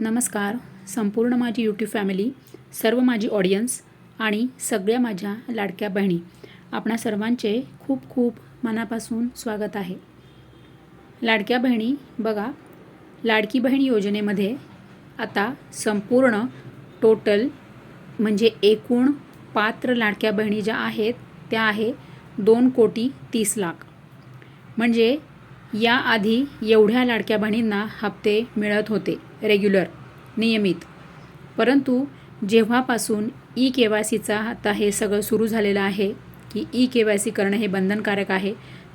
नमस्कार. संपूर्ण माझी यूट्यूब फॅमिली, सर्व माझी ऑडियन्स आणि सगळ्या माझ्या लाडक्या बहिणी, आपणा सर्वांचे खूप खूप मनापासून स्वागत आहे. लाडक्या बहिणी बघा, लाडकी बहीण योजनेमध्ये आता संपूर्ण टोटल म्हणजे एकूण पात्र लाडक्या बहिणी ज्या आहेत त्या आहे 2,30,00,000. म्हणजे याआधी एवढ्या लाडक्या बहिणींना हप्ते मिळत होते रेग्युलर नियमित. परंतु जेव्हापासून ई-KYCचा आता हे सगळं सुरू झालेलं आहे की ई-KYC करणं हे बंधनकारक आहे,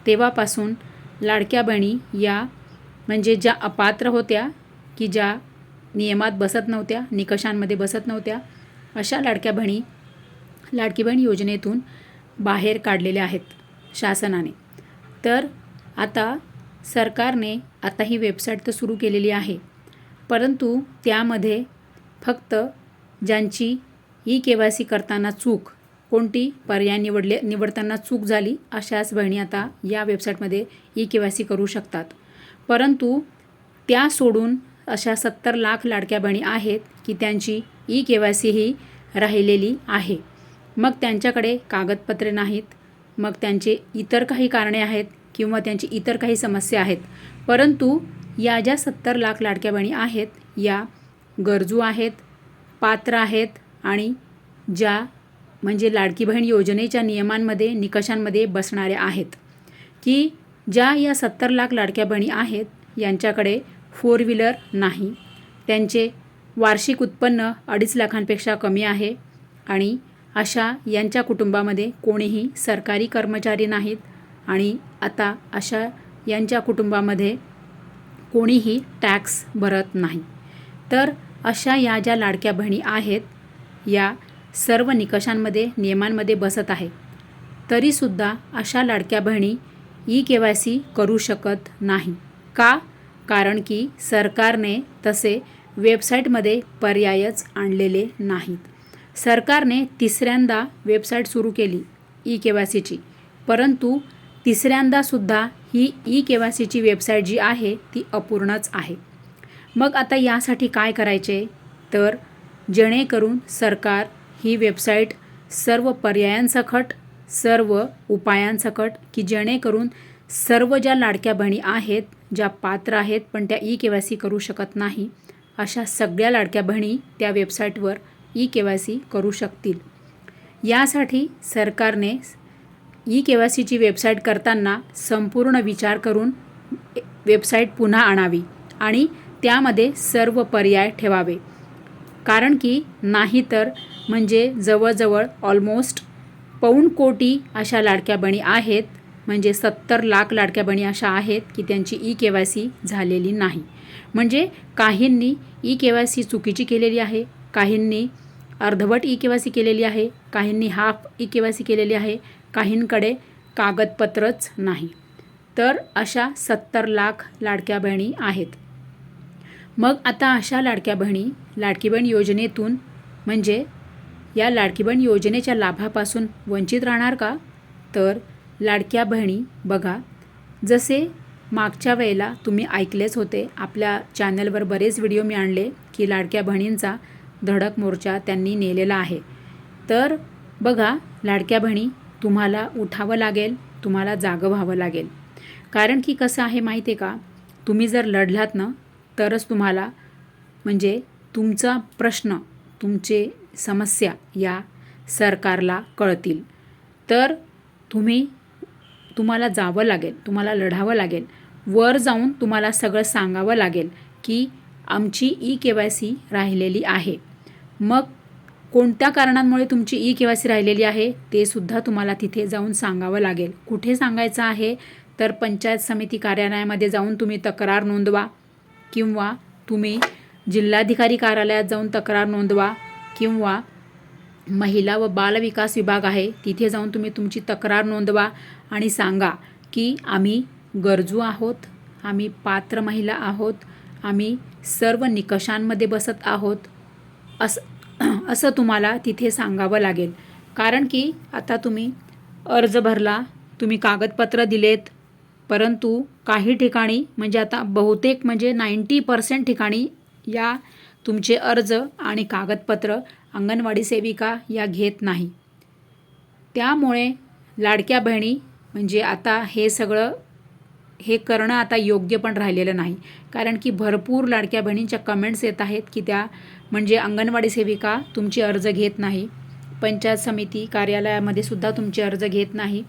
तेव्हापासून लाडक्या बहिणी या म्हणजे ज्या अपात्र होत्या की ज्या नियमात बसत नव्हत्या, निकषांमध्ये बसत नव्हत्या, अशा लाडक्या बहिणी लाडकी बहीण योजनेतून बाहेर काढलेल्या आहेत शासनाने. तर आता सरकारने आता ही वेबसाईट तर सुरू केलेली आहे, परंतु त्यामध्ये फक्त ज्यांची ई-KYC करताना चूक, कोणती पर्याय निवडताना चूक झाली, अशाच बहिणी आता या वेबसाईटमध्ये ई-KYC करू शकतात. परंतु त्या सोडून अशा 70 लाख लाडक्या बहिणी आहेत की त्यांची ई-KYC ही राहिलेली आहे. मग त्यांच्याकडे कागदपत्रे नाहीत, मग त्यांचे इतर काही कारणे आहेत किंवा त्यांची इतर काही समस्या आहेत. परंतु या ज्या 70 लाख लाडक्या बहिणी आहेत या गरजू आहेत, पात्र आहेत आणि ज्या म्हणजे लाडकी बहीण योजनेच्या नियमांमध्ये निकषांमध्ये बसणाऱ्या आहेत. की ज्या या 70 लाख लाडक्या बहिणी आहेत यांच्याकडे 4 व्हीलर नाही, त्यांचे वार्षिक उत्पन्न 2.5 लाखांपेक्षा कमी आहे आणि अशा यांच्या कुटुंबामध्ये कोणीही सरकारी कर्मचारी नाहीत आणि आता अशा यांच्या कुटुंबामध्ये कोणीही टॅक्स भरत नाही. तर अशा या ज्या लाडक्या बहिणी आहेत या सर्व निकषांमध्ये नियमांमध्ये बसत आहे, तरीसुद्धा अशा लाडक्या बहिणी ई-KYC करू शकत नाही. का? कारण की सरकारने तसे वेबसाईटमध्ये पर्यायच आणलेले नाहीत. सरकारने तिसऱ्यांदा वेबसाईट सुरू केली ई-KYCची, परंतु तिसऱ्यांदासुद्धा ही ई-KYCची वेबसाईट जी आहे ती अपूर्णच आहे. मग आता यासाठी काय करायचे, तर जेणेकरून सरकार ही वेबसाईट सर्व पर्यायांसकट, सर्व उपायांसकट, की जेणेकरून सर्व ज्या लाडक्या बहिणी आहेत ज्या पात्र आहेत पण त्या ई-KYC करू शकत नाही, अशा सगळ्या लाडक्या बहिणी त्या वेबसाईटवर ई-KYC करू शकतील. यासाठी सरकारने ई-KYCची वेबसाईट करताना संपूर्ण विचार करून वेबसाईट पुन्हा आणावी आणि त्यामध्ये सर्व पर्याय ठेवावे. कारण की नाहीतर म्हणजे जवळजवळ ऑलमोस्ट 1.25 कोटी अशा लाडक्या बहिणी आहेत, म्हणजे 70 लाख लाडक्या बहिणी अशा आहेत की त्यांची ई-KYC झालेली नाही. म्हणजे काहींनी ई-KYC चुकीची केलेली आहे, काहींनी अर्धवट ई-KYC केलेली आहे, काहींनी हाफ ई-KYC केलेली आहे, काहींकडे कागदपत्रच नाही. तर अशा 70 लाख लाडक्या बहिणी आहेत. मग आता अशा लाडक्या बहिणी लाडकी बहीण योजनेतून म्हणजे या लाडकी बहीण योजनेच्या लाभापासून वंचित राहणार का? तर लाडक्या बहिणी बघा, जसे मागच्या वेळेला तुम्ही ऐकलेच होते, आपल्या चॅनलवर बरेच व्हिडिओ मी आणले की लाडक्या बहिणींचा धडक मोर्चा त्यांनी नेलेला आहे. तर बघा लाडक्या बहिणी, तुम्हाला उठावं लागेल, तुम्हाला जागं व्हावं लागेल. कारण की कसं आहे माहिती आहे का, तुम्ही जर लढलात ना तरच तुम्हाला म्हणजे तुमचा प्रश्न, तुमचे समस्या या सरकारला कळतील. तर तुम्हाला जावं लागेल, तुम्हाला लढावं लागेल, वर जाऊन तुम्हाला सगळं सांगावं लागेल की आमची ई-KYC राहिलेली आहे. मग कोणत्या कारणांमुळे तुमची ई-KYC राहिलेली आहे ते सुद्धा तुम्हाला तिथे जाऊन सांगावं लागेल. कुठे सांगायचं आहे, तर पंचायत समिती कार्यालयामध्ये जाऊन तुम्ही तक्रार नोंदवा किंवा तुम्ही जिल्हाधिकारी कार्यालयात जाऊन तक्रार नोंदवा किंवा महिला व बालविकास विभाग आहे तिथे जाऊन तुम्ही तुमची तक्रार नोंदवा आणि सांगा की आम्ही गरजू आहोत, आम्ही पात्र महिला आहोत, आम्ही सर्व निकषांमध्ये बसत आहोत, असं तुम्हाला तिथे सांगावं लागेल. कारण की आता तुम्ही अर्ज भरला, तुम्ही कागदपत्र दिलेत, परंतु काही ठिकाणी म्हणजे आता बहुतेक म्हणजे 90% ठिकाणी या तुमचे अर्ज आणि कागदपत्र अंगणवाडी सेविका या घेत नाही. त्यामुळे लाडक्या बहिणी म्हणजे आता हे करणं आता योग्य पण राहिलेलं नाही. कारण की भरपूर लाडक्या बहिणींच्या कमेंट्स येत आहेत की त्या म्हणजे अंगणवाडी सेविका तुमचे अर्ज घेत नाही, पंचायत समिती कार्यालयामध्ये सुद्धा तुमचे अर्ज घेत नाही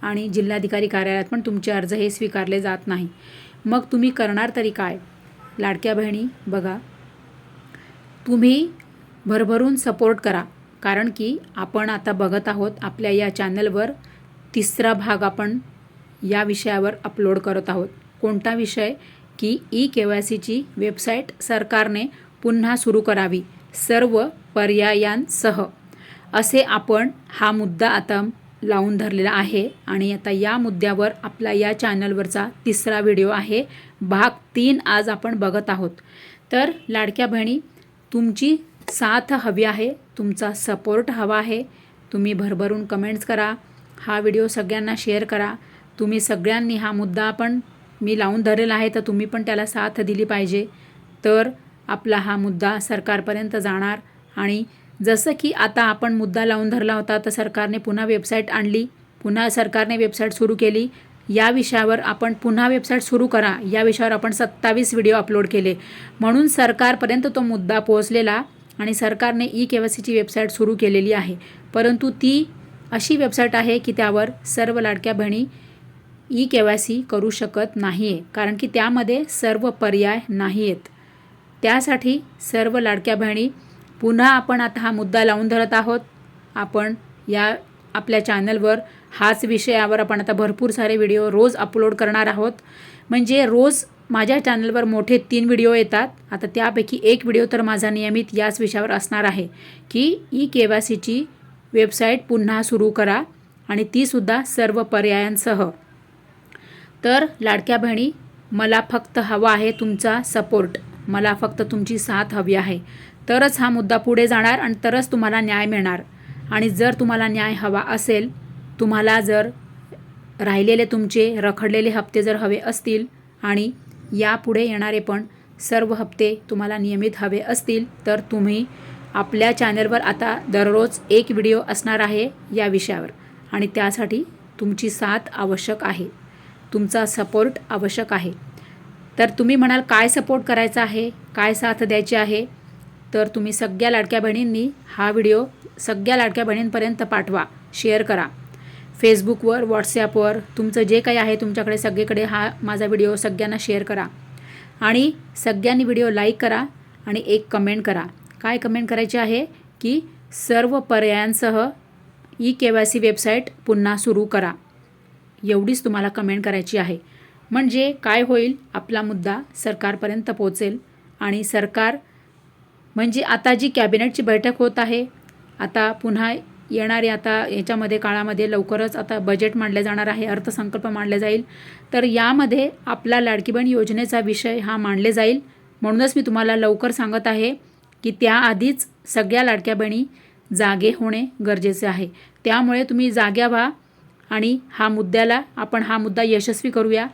आणि जिल्हाधिकारी कार्यालयात पण तुमचे अर्ज हे स्वीकारले जात नाही. मग तुम्ही करणार तरी काय? लाडक्या बहिणी बघा, तुम्ही भरभरून सपोर्ट करा. कारण की आपण आता बघत आहोत आपल्या या चॅनलवर 3रा भाग आपण या विषयावर अपलोड करत आहोत. कोणता विषय? की ई-KYCची वेबसाईट सरकारने पुन्हा सुरू करावी सर्व पर्यायांसह, असे आपण हा मुद्दा आता लावून धरलेला आहे. आणि आता या मुद्द्यावर आपला या चॅनलवरचा 3रा व्हिडिओ आहे. भाग 3 आज आपण बघत आहोत. तर लाडक्या बहिणी, तुमची साथ हवी आहे, तुमचा सपोर्ट हवा आहे. तुम्ही भरभरून कमेंट्स करा, हा व्हिडिओ सगळ्यांना शेअर करा. तुम्ही सगळ्यांनी हा मुद्दा पण मी लावून धरलेला आहे, तर तुम्ही पण त्याला साथ दिली पाहिजे. तर आपला हा मुद्दा सरकारपर्यंत जाणार. आणि जसं की आता आपण मुद्दा लावून धरला होता, तर सरकारने पुन्हा वेबसाईट आणली, पुन्हा सरकारने वेबसाईट सुरू केली. या विषयावर आपण पुन्हा वेबसाईट सुरू करा या विषयावर आपण 27 व्हिडिओ अपलोड केले. म्हणून सरकारपर्यंत तो मुद्दा पोहोचलेला आणि सरकारने ई-KYCची वेबसाईट सुरू केलेली आहे. परंतु ती अशी वेबसाईट आहे की त्यावर सर्व लाडक्या बहिणी ई-KYC करू शकत नाही आहे. कारण की त्यामध्ये सर्व पर्याय नाही आहेत. त्यासाठी सर्व लाडक्या बहिणी पुन्हा आपण आता हा मुद्दा लावून धरत आहोत. आपण या आपल्या चॅनलवर हाच विषयावर आपण आता भरपूर सारे व्हिडिओ रोज अपलोड करणार आहोत. म्हणजे रोज माझ्या चॅनलवर मोठे 3 व्हिडिओ येतात. आता त्यापैकी एक व्हिडिओ तर माझा नियमित याच विषयावर असणार आहे की ई-KYCची वेबसाईट पुन्हा सुरू करा आणि तीसुद्धा सर्व पर्यायांसह. तर लाडक्या बहिणी, मला फक्त हवा आहे तुमचा सपोर्ट, मला फक्त तुमची साथ हवी आहे. तरच हा मुद्दा पुढे जाणार आणि तरच तुम्हाला न्याय मिळणार. आणि जर तुम्हाला न्याय हवा असेल, तुम्हाला जर राहिलेले तुमचे रखडलेले हप्ते जर हवे असतील आणि यापुढे येणारे पण सर्व हप्ते तुम्हाला नियमित हवे असतील, तर तुम्ही आपल्या चॅनलवर आता दररोज एक व्हिडिओ असणार आहे या विषयावर. आणि त्यासाठी तुमची साथ आवश्यक आहे, तुमचा सपोर्ट आवश्यक आहे. तर तुम्ही म्हणाल काय सपोर्ट करायचा आहे, काय साथ द्यायची आहे? तर तुम्ही सगळ्या लाडक्या बहिणींनी हा व्हिडिओ सगळ्या लाडक्या बहिणींपर्यंत पाठवा, शेअर करा. फेसबुकवर, व्हॉट्सॲपवर तुमचं जे काही आहे तुमच्याकडे सगळीकडे हा माझा व्हिडिओ सगळ्यांना शेअर करा. आणि सगळ्यांनी व्हिडिओ लाईक करा आणि एक कमेंट करा. काय कमेंट करायची आहे? की सर्व पर्यायांसह ई-KYC वेबसाईट पुन्हा सुरू करा. एवढीच तुम्हाला कमेंट करायची आहे. म्हणजे काय होईल, आपला मुद्दा सरकारपर्यंत पोहोचेल आणि सरकार म्हणजे आता जी कॅबिनेटची बैठक होत आहे, आता पुन्हा येणारे आता याच्यामध्ये काळामध्ये लवकरच आता बजेट मांडले जाणार आहे, अर्थसंकल्प मांडले जाईल. तर यामध्ये आपला लाडकी बहीण योजनेचा विषय हा मांडले जाईल. म्हणूनच मी तुम्हाला लवकर सांगत आहे की त्याआधीच सगळ्या लाडक्या बहिणी जागे होणे गरजेचे आहे. त्यामुळे तुम्ही जाग्या व्हा आणि हा मुद्दा यशस्वी करूया.